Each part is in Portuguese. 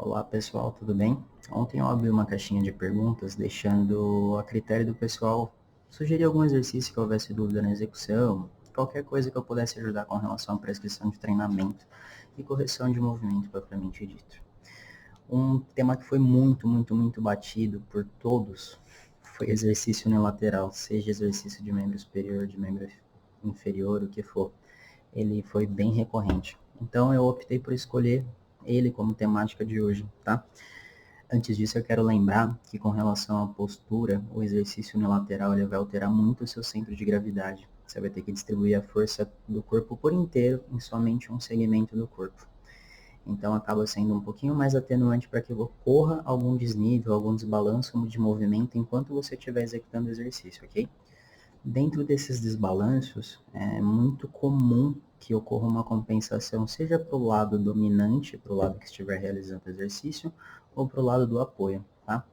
Olá pessoal, tudo bem? Ontem eu abri uma caixinha de perguntas deixando a critério do pessoal sugerir algum exercício que houvesse dúvida na execução, qualquer coisa que eu pudesse ajudar com relação à prescrição de treinamento e correção de movimento propriamente dito. Um tema que foi muito batido por todos foi exercício unilateral, seja exercício de membro superior, de membro inferior, o que for. Ele foi bem recorrente. Então eu optei por escolher ele como temática de hoje, tá? Antes disso, eu quero lembrar que com relação à postura, o exercício unilateral ele vai alterar muito o seu centro de gravidade. Você vai ter que distribuir a força do corpo por inteiro em somente um segmento do corpo. Então acaba sendo um pouquinho mais atenuante para que ocorra algum desnível, algum desbalanço de movimento enquanto você estiver executando o exercício, ok? Dentro desses desbalanços, é muito comum que ocorra uma compensação, seja para o lado dominante, para o lado que estiver realizando o exercício, ou para o lado do apoio, tá?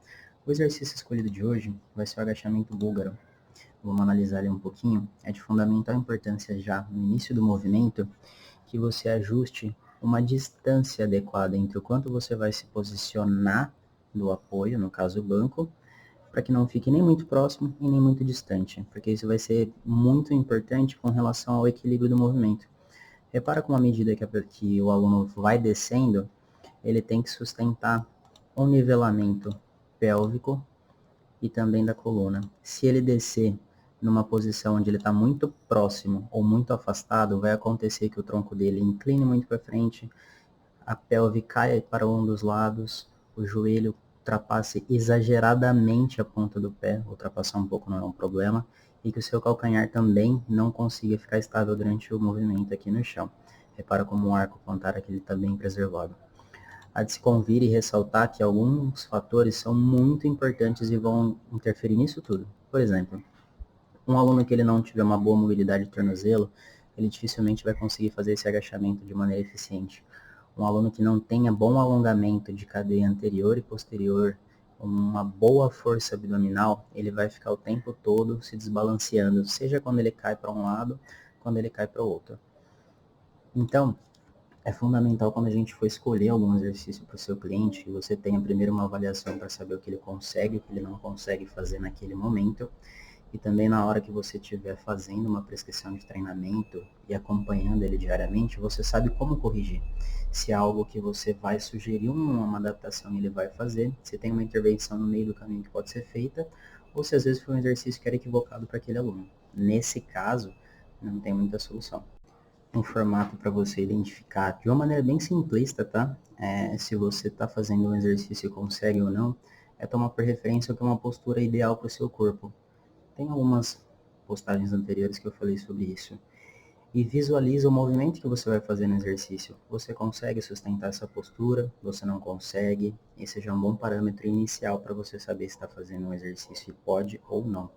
O exercício escolhido de hoje vai ser o agachamento búlgaro. Vamos analisar ele um pouquinho. É de fundamental importância já no início do movimento que você ajuste uma distância adequada entre o quanto você vai se posicionar do apoio, no caso o banco, para que não fique nem muito próximo e nem muito distante, porque isso vai ser muito importante com relação ao equilíbrio do movimento. Repara como à medida que o aluno vai descendo, ele tem que sustentar um nivelamento pélvico e também da coluna. Se ele descer numa posição onde ele está muito próximo ou muito afastado, vai acontecer que o tronco dele incline muito para frente, a pelve caia para um dos lados, o joelho ultrapasse exageradamente a ponta do pé, ultrapassar um pouco não é um problema, e que o seu calcanhar também não consiga ficar estável durante o movimento aqui no chão. Repara como o arco plantar aqui está bem preservado. Há de se convir e ressaltar que alguns fatores são muito importantes e vão interferir nisso tudo. Por exemplo, um aluno que ele não tiver uma boa mobilidade de tornozelo, ele dificilmente vai conseguir fazer esse agachamento de maneira eficiente. Um aluno que não tenha bom alongamento de cadeia anterior e posterior, uma boa força abdominal, ele vai ficar o tempo todo se desbalanceando, seja quando ele cai para um lado, quando ele cai para o outro. Então, é fundamental quando a gente for escolher algum exercício para o seu cliente, que você tenha primeiro uma avaliação para saber o que ele consegue, o que ele não consegue fazer naquele momento, e também na hora que você estiver fazendo uma prescrição de treinamento e acompanhando ele diariamente, você sabe como corrigir. Se é algo que você vai sugerir uma adaptação e ele vai fazer, se tem uma intervenção no meio do caminho que pode ser feita, ou se às vezes foi um exercício que era equivocado para aquele aluno. Nesse caso, não tem muita solução. Um formato para você identificar de uma maneira bem simplista, tá? Se você está fazendo um exercício e consegue ou não, é tomar por referência o que é uma postura ideal para o seu corpo. Tem algumas postagens anteriores que eu falei sobre isso. E visualiza o movimento que você vai fazer no exercício. Você consegue sustentar essa postura? Você não consegue? Esse já é um bom parâmetro inicial para você saber se está fazendo um exercício e pode ou não.